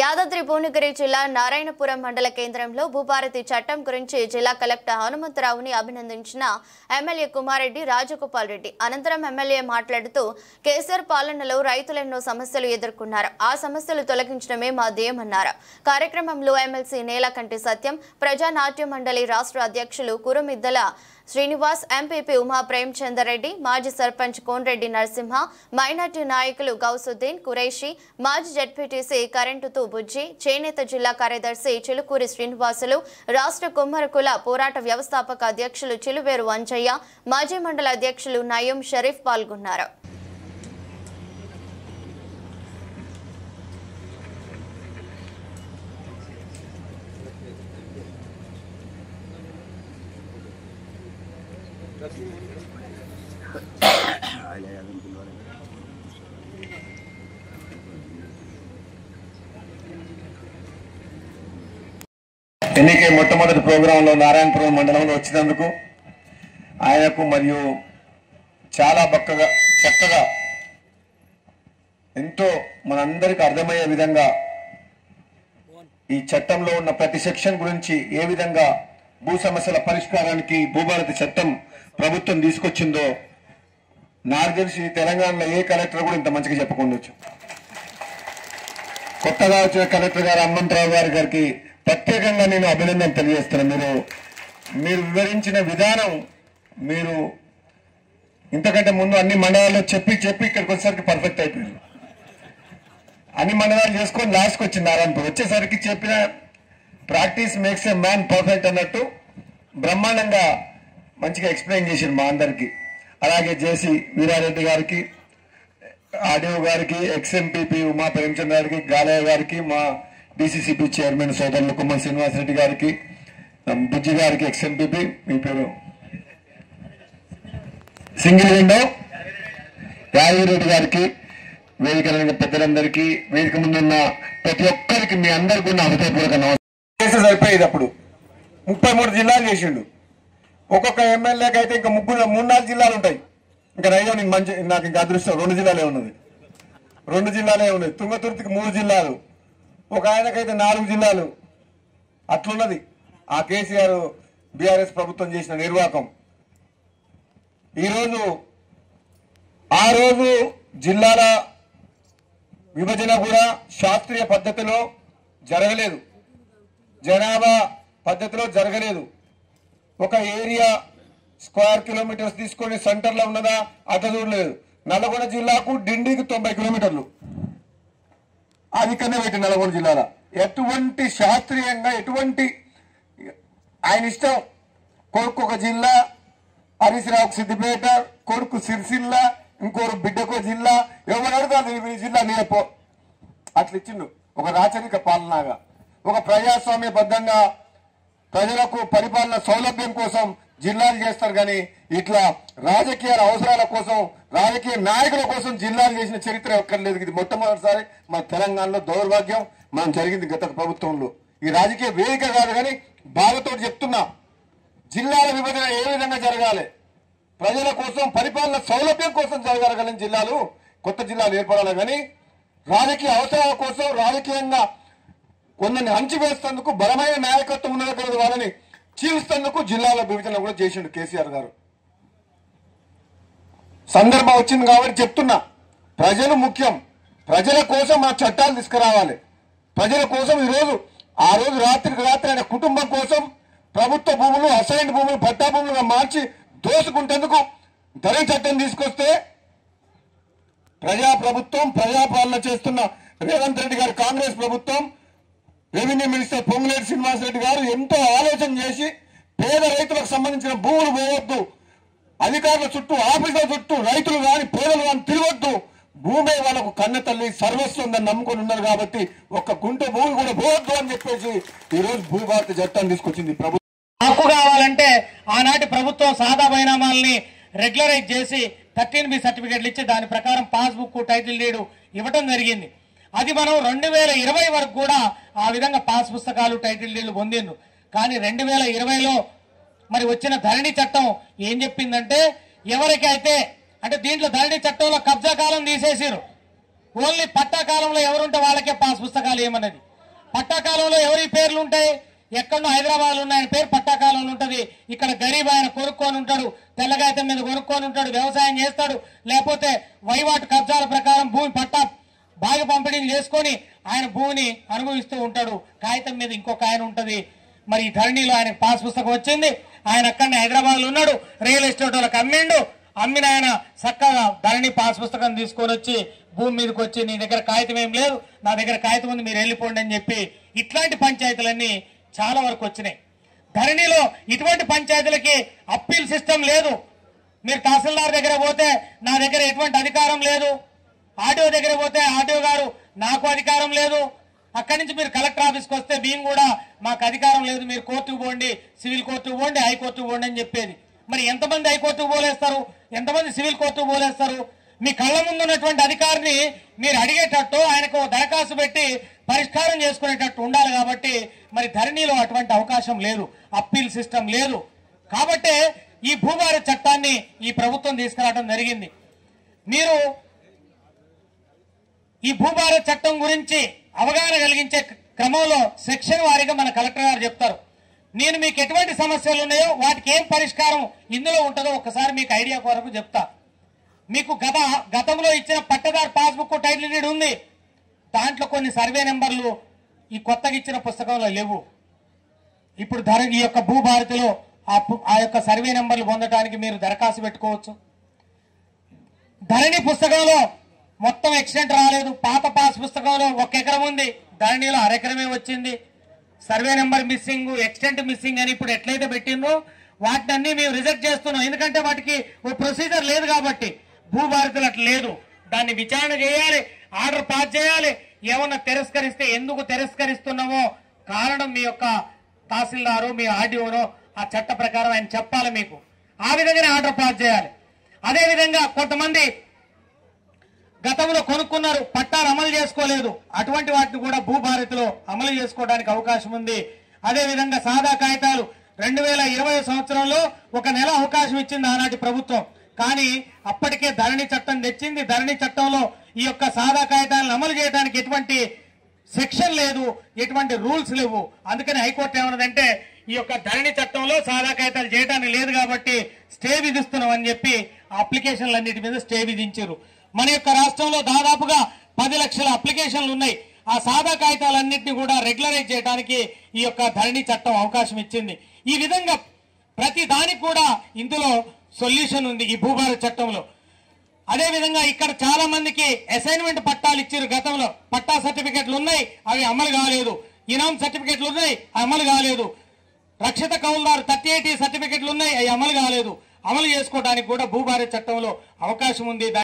యాదాద్రి భువనగిరి జిల్లా నారాయణపురం మండల కేంద్రంలో భూభారతి చట్టం గురించి జిల్లా కలెక్టర్ హనుమంతరావుని అభినందించిన ఎమ్మెల్యే కుమారెడ్డి రాజగోపాల్ రెడ్డి. అనంతరం ఎమ్మెల్యే మాట్లాడుతూ కేసీఆర్ పాలనలో రైతులెన్నో సమస్యలు ఎదుర్కొన్నారు, ఆ సమస్యలు తొలగించడమే మా ధ్యేయమన్నారు. కార్యక్రమంలో ఎమ్మెల్సీ నేలకంటి సత్యం, ప్రజా నాట్య మండలి రాష్ట్ర అధ్యక్షులు కురుమిద్దల శ్రీనివాస్, ఎంపీపీ ఉమా ప్రేమచందర్ రెడ్డి, మాజీ సర్పంచ్ కోన్రెడ్డి నరసింహ, మైనార్టీ నాయకులు గౌసుద్దీన్ కురైషి, మాజీ జెడ్పీటీసీ కరెంటుతూ బుజ్జి, చేనేత జిల్లా కార్యదర్శి చిలుకూరి శ్రీనివాసులు, రాష్ట్ర కుమ్మరకుల పోరాట వ్యవస్థాపక అధ్యక్షులు చిలువేరు వంచయ్య, మాజీ మండల అధ్యక్షులు నయం షరీఫ్ పాల్గొన్నారు. ఎన్నికే మొట్టమొదటి ప్రోగ్రాంలో నారాయణపురం మండలంలో వచ్చినందుకు ఆయనకు మరియు చాలా చక్కగా ఎంతో మనందరికీ అర్థమయ్యే విధంగా ఈ చట్టంలో ఉన్న ప్రతి సెక్షన్ గురించి ఏ విధంగా భూ సమస్యల పరిష్కారానికి భూభారతి చట్టం ప్రభుత్వం తీసుకొచ్చిందో నాకు తెలిసి తెలంగాణలో ఏ కలెక్టర్ కూడా ఇంత మంచిగా చెప్పుకుండొచ్చు. కొత్తగా వచ్చిన కలెక్టర్ గారు హనుమంతరావు గారికి ప్రత్యేకంగా నేను అభినందన తెలియజేస్తున్నాను. మీరు వివరించిన విధానం, మీరు ఇంతకంటే ముందు అన్ని మండలాల్లో చెప్పి ఇక్కడికి వచ్చేసరికి పర్ఫెక్ట్ అయిపోయింది. అన్ని మండలాలు చేసుకొని లాస్ట్కి వచ్చింది నారాయణపూర్. వచ్చేసరికి చెప్పిన practice makes a man perfect అన్నట్టు బ్రహ్మాండంగా మంచిగా ఎక్స్ప్లెయిన్ చేసింది మా అందరికి. అలాగే జేసీ వీరారెడ్డి గారికి, ఆర్డీఓ గారికి, ఎక్స్ఎంపీపీ ఉమా ప్రేమచంద్ర గారికి, గాలయ్య గారికి, మా డిసిసిపి చైర్మన్ సోదరులు కుమ్మరి శ్రీనివాసరెడ్డి గారికి, బుజ్జి గారికి, ఎక్స్ఎంపీపీ మీ పేరు సింగిల్ విండో యాదగిరెడ్డి గారికి, వేదిక పెద్దలందరికీ, వేదిక ముందున్న ప్రతి ఒక్కరికి మీ అందరికీ ఉన్న హృదయపూర్వక నమస్కారం. సరిపోయేది అప్పుడు 33 జిల్లాలు చేసిండు. ఒక్కొక్క ఎమ్మెల్యేకి అయితే ఇంకా 3-4 జిల్లాలు ఉంటాయి. ఇంకా నైజం నాకు ఇంకా అదృష్టం 2 జిల్లాలే ఉన్నది. 2 జిల్లాలే ఉన్నది. తుంగతుర్తికి 3 జిల్లాలు, ఒక ఆయనకైతే 4 జిల్లాలు. అట్లున్నది ఆ కేసీఆర్ బీఆర్ఎస్ ప్రభుత్వం చేసిన నిర్వాహకం. ఆ రోజు జిల్లాల విభజన కూడా శాస్త్రీయ పద్ధతిలో జరగలేదు, జనాభా పద్ధతిలో జరగలేదు. ఒక ఏరియా స్క్వేర్ కిలోమీటర్స్ తీసుకొని సెంటర్లో ఉన్నదా అట చూడలేదు. నల్గొండ జిల్లాకు డిండికి 90 కిలోమీటర్లు అది కన్నా పెట్టి నల్గొండ జిల్లాలో ఎటువంటి శాస్త్రీయంగా ఎటువంటి ఆయన ఇష్టం. కొడుకు ఒక జిల్లా, హరీశ్రావుకు సిద్దిపేట, కొడుకు సిరిసిల్ల, ఇంకోరు బిడ్డకో జిల్లా, ఎవరు అడుగుతారు ఈ జిల్లా నేపో అట్లా ఇచ్చిండు. ఒక రాచరిక పాలనగా, ఒక ప్రజాస్వామ్యబద్ధంగా ప్రజలకు పరిపాలన సౌలభ్యం కోసం జిల్లాలు చేస్తారు. కానీ ఇట్లా రాజకీయ అవసరాల కోసం, రాజకీయ నాయకుల కోసం జిల్లాలు చేసిన చరిత్ర ఎక్కర్లేదు. ఇది మొట్టమొదటిసారి మన తెలంగాణలో దౌర్భాగ్యం మనం జరిగింది గత ప్రభుత్వంలో. ఈ రాజకీయ వేదిక కాదు కానీ బాధతో చెప్తున్నా, జిల్లాల విభజన ఏ విధంగా జరగాలి, ప్రజల కోసం పరిపాలన సౌలభ్యం కోసం జరగాలని జిల్లాలు, కొత్త జిల్లాలు ఏర్పడాలి. కానీ రాజకీయ అవసరాల కోసం రాజకీయంగా కొందరిని అణచివేసేందుకు, బలమైన నాయకత్వం ఉన్న దగ్గర వాళ్ళని చీల్చేందుకు జిల్లాల విభజన కూడా చేసిండు కేసీఆర్ గారు. సందర్భం వచ్చింది కాబట్టి చెప్తున్నా, ప్రజలు ముఖ్యం. ప్రజల కోసం ఆ చట్టాలు తీసుకురావాలి. ప్రజల కోసం ఆ రోజు రాత్రికి రాత్రి ఆయన కుటుంబం కోసం ప్రభుత్వ భూములు, అసైన్డ్ భూములు, పట్టా భూములుగా మార్చి దోసుకుంటేందుకు ధరణి చట్టం తీసుకొస్తే ప్రజాప్రభుత్వం, ప్రజాపాలన చేస్తున్న రేవంత్ రెడ్డి గారు కాంగ్రెస్ ప్రభుత్వం, రెవెన్యూ మినిస్టర్ పొంగులేటి శ్రీనివాసరెడ్డి గారు ఎంతో ఆలోచన చేసి పేద రైతులకు సంబంధించిన భూములు పోవద్దు, అధికారుల చుట్టూ, ఆఫీసుల చుట్టూ రైతులు కానీ పేదలు కానీ తిరగొద్దు, భూమి వాళ్ళకు కన్న తల్లి సర్వస్వం ఉందని నమ్ముకొని ఉన్నారు కాబట్టి ఒక్క గుంట భూమి కూడా పోవద్దు అని చెప్పేసి ఈ రోజు భూభారతి చట్టం తీసుకొచ్చింది ప్రభుత్వం. హక్కు కావాలంటే ఆనాటి ప్రభుత్వం సాదా బైనామాల్ని రెగ్యులరైజ్ చేసి 13B సర్టిఫికెట్లు ఇచ్చి దాని ప్రకారం పాస్బుక్, టైటిల్ డీడ్ ఇవ్వటం జరిగింది. అది మనం 2020 వరకు కూడా ఆ విధంగా పాస్ పుస్తకాలు, టైటిల్ డీడ్లు పొందిండ్రు. కానీ 2020లో మరి వచ్చిన ధరణి చట్టం ఏం చెప్పిందంటే, ఎవరికైతే అంటే దీంట్లో ధరణి చట్టంలో కబ్జా కాలం తీసేసారు. ఓన్లీ పట్టాకాలంలో ఎవరుంటే వాళ్ళకే పాస్ పుస్తకాలు ఏమన్నది. పట్టాకాలంలో ఎవరి పేర్లు ఉంటాయి? ఎక్కడో హైదరాబాద్ ఉన్న ఆయన పేరు పట్టాకాలంలో ఉంటది. ఇక్కడ గరీబ్ ఆయన కొనుక్కొని ఉంటాడు, తెల్లగాయతం మీద కొనుక్కొని ఉంటాడు, వ్యవసాయం చేస్తాడు, లేకపోతే వైవాటు కబ్జాల ప్రకారం భూమి పట్టా బాగా పంపిణీ చేసుకొని ఆయన భూమిని అనుభవిస్తూ ఉంటాడు. కాగితం మీద ఇంకొక ఆయన ఉంటది. మరి ఈ ధరణిలో ఆయన పాస్ పుస్తకం వచ్చింది. ఆయన అక్కడనే హైదరాబాద్ లో ఉన్నాడు, రియల్ ఎస్టేట్ వాళ్ళకి అమ్మిండు. అమ్మిన ఆయన చక్కగా ధరణి పాస్ పుస్తకం తీసుకొని వచ్చి భూమి మీదకి వచ్చి నీ దగ్గర కాగితం ఏం లేదు, నా దగ్గర కాగితం ఉంది, మీరు వెళ్ళిపోండి అని చెప్పి ఇట్లాంటి పంచాయతీలన్నీ చాలా వరకు వచ్చినాయి. ధరణిలో ఇటువంటి పంచాయతీలకి అప్పీల్ సిస్టమ్ లేదు. మీరు తహసీల్దార్ దగ్గర పోతే నా దగ్గర ఎటువంటి అధికారం లేదు, ఆర్డీఓ దగ్గర పోతే ఆర్డీఓ గారు నాకు అధికారం లేదు, అక్కడి నుంచి మీరు కలెక్టర్ ఆఫీస్కి వస్తే మేము కూడా మాకు అధికారం లేదు, మీరు కోర్టుకు పోండి, సివిల్ కోర్టుకు పోండి, హైకోర్టుకు పోండి అని చెప్పేది. మరి ఎంతమంది హైకోర్టుకు పోలేస్తారు, ఎంతమంది సివిల్ కోర్టుకు పోలేస్తారు? మీ కళ్ళ ముందు ఉన్నటువంటి అధికారిని మీరు అడిగేటట్టు ఆయనకు దరఖాస్తు పెట్టి పరిష్కారం చేసుకునేటట్టు ఉండాలి. కాబట్టి మరి ధరణిలో అటువంటి అవకాశం లేదు, అప్పీల్ సిస్టమ్ లేదు. కాబట్టే ఈ భూభారత్ చట్టాన్ని ఈ ప్రభుత్వం తీసుకురావడం జరిగింది. మీరు ఈ భూభారత్ చట్టం గురించి అవగాహన కలిగించే క్రమంలో సెక్షన్ వారీగా మన కలెక్టర్ గారు చెప్తారు. నేను మీకు ఎటువంటి సమస్యలు ఉన్నాయో వాటికి ఏం పరిష్కారం ఇందులో ఉంటుందో ఒకసారి మీకు ఐడియా కొరకు చెప్తా. మీకు గతంలో ఇచ్చిన పట్టదారు పాస్బుక్ టైటిల్ డీడ్ ఉంది. దాంట్లో కొన్ని సర్వే నెంబర్లు ఈ కొత్తగా ఇచ్చిన పుస్తకంలో లేవు. ఇప్పుడు ఈ యొక్క భూభారతిలో ఆ యొక్క సర్వే నెంబర్లు పొందడానికి మీరు దరఖాస్తు పెట్టుకోవచ్చు. ధరణి పుస్తకంలో మొత్తం ఎక్స్టెంట్ రాలేదు. పాత పాస్ పుస్తకంలో 1 ఎకరం ఉంది, ధరణిలో అరెకరమే వచ్చింది. Survey number missing, extent missing అని ఇప్పుడు ఎట్లయితే పెట్టిందో వాటిని అన్ని మేము రిజెక్ట్ చేస్తున్నాం. ఎందుకంటే వాటికి ఓ ప్రొసీజర్ లేదు కాబట్టి. భూభారతులు అట్లా లేదు. దాన్ని విచారణ చేయాలి, ఆర్డర్ పాస్ చేయాలి. ఏమన్నా తిరస్కరిస్తే ఎందుకు తిరస్కరిస్తున్నామో కారణం మీ యొక్క తహసీల్దారు, మీ ఆర్డీఓనో ఆ చట్ట ప్రకారం ఆయన చెప్పాలి మీకు. ఆ విధంగానే ఆర్డర్ పాస్ చేయాలి. అదేవిధంగా కొంతమంది గతంలో కొనుక్కున్నారు, పట్టాలు అమలు చేసుకోలేదు. అటువంటి వాటిని కూడా భూభారతిలో అమలు చేసుకోవడానికి అవకాశం ఉంది. అదేవిధంగా సాదా కాగితాలు 2020 సంవత్సరంలో 1 నెల అవకాశం ఇచ్చింది ఆనాటి ప్రభుత్వం. కానీ అప్పటికే ధరణి చట్టం తెచ్చింది. ధరణి చట్టంలో ఈ యొక్క సాదా కాగితాలను అమలు చేయడానికి ఎటువంటి సెక్షన్ లేదు, ఎటువంటి రూల్స్ లేవు. అందుకని హైకోర్టు ఏమన్నదంటే ఈ యొక్క ధరణి చట్టంలో సాదా కాగితాలు చేయడానికి లేదు కాబట్టి స్టే విధిస్తున్నాం అని చెప్పి అప్లికేషన్లన్నిటి మీద స్టే విధించారు. మన యొక్క రాష్ట్రంలో దాదాపుగా 10 లక్షల అప్లికేషన్లు ఉన్నాయి. ఆ సాదా కాగితాలన్నింటినీ కూడా రెగ్యులరైజ్ చేయడానికి ఈ యొక్క ధరణి చట్టం అవకాశం ఇచ్చింది. ఈ విధంగా ప్రతి దానికి కూడా ఇందులో సొల్యూషన్ ఉంది ఈ భూభారత్ చట్టంలో. అదేవిధంగా ఇక్కడ చాలా మందికి అసైన్మెంట్ పట్టాలు ఇచ్చారు. గతంలో పట్టా సర్టిఫికెట్లు ఉన్నాయి, అవి అమలు కాలేదు. ఇనాం సర్టిఫికెట్లు ఉన్నాయి, అమలు కాలేదు. రక్షిత కౌలుదారు 38 సర్టిఫికెట్లు ఉన్నాయి, అవి అమలు కాలేదు. అమలు చేసుకోవడానికి కూడా భూభారత్ చట్టంలో అవకాశం ఉంది.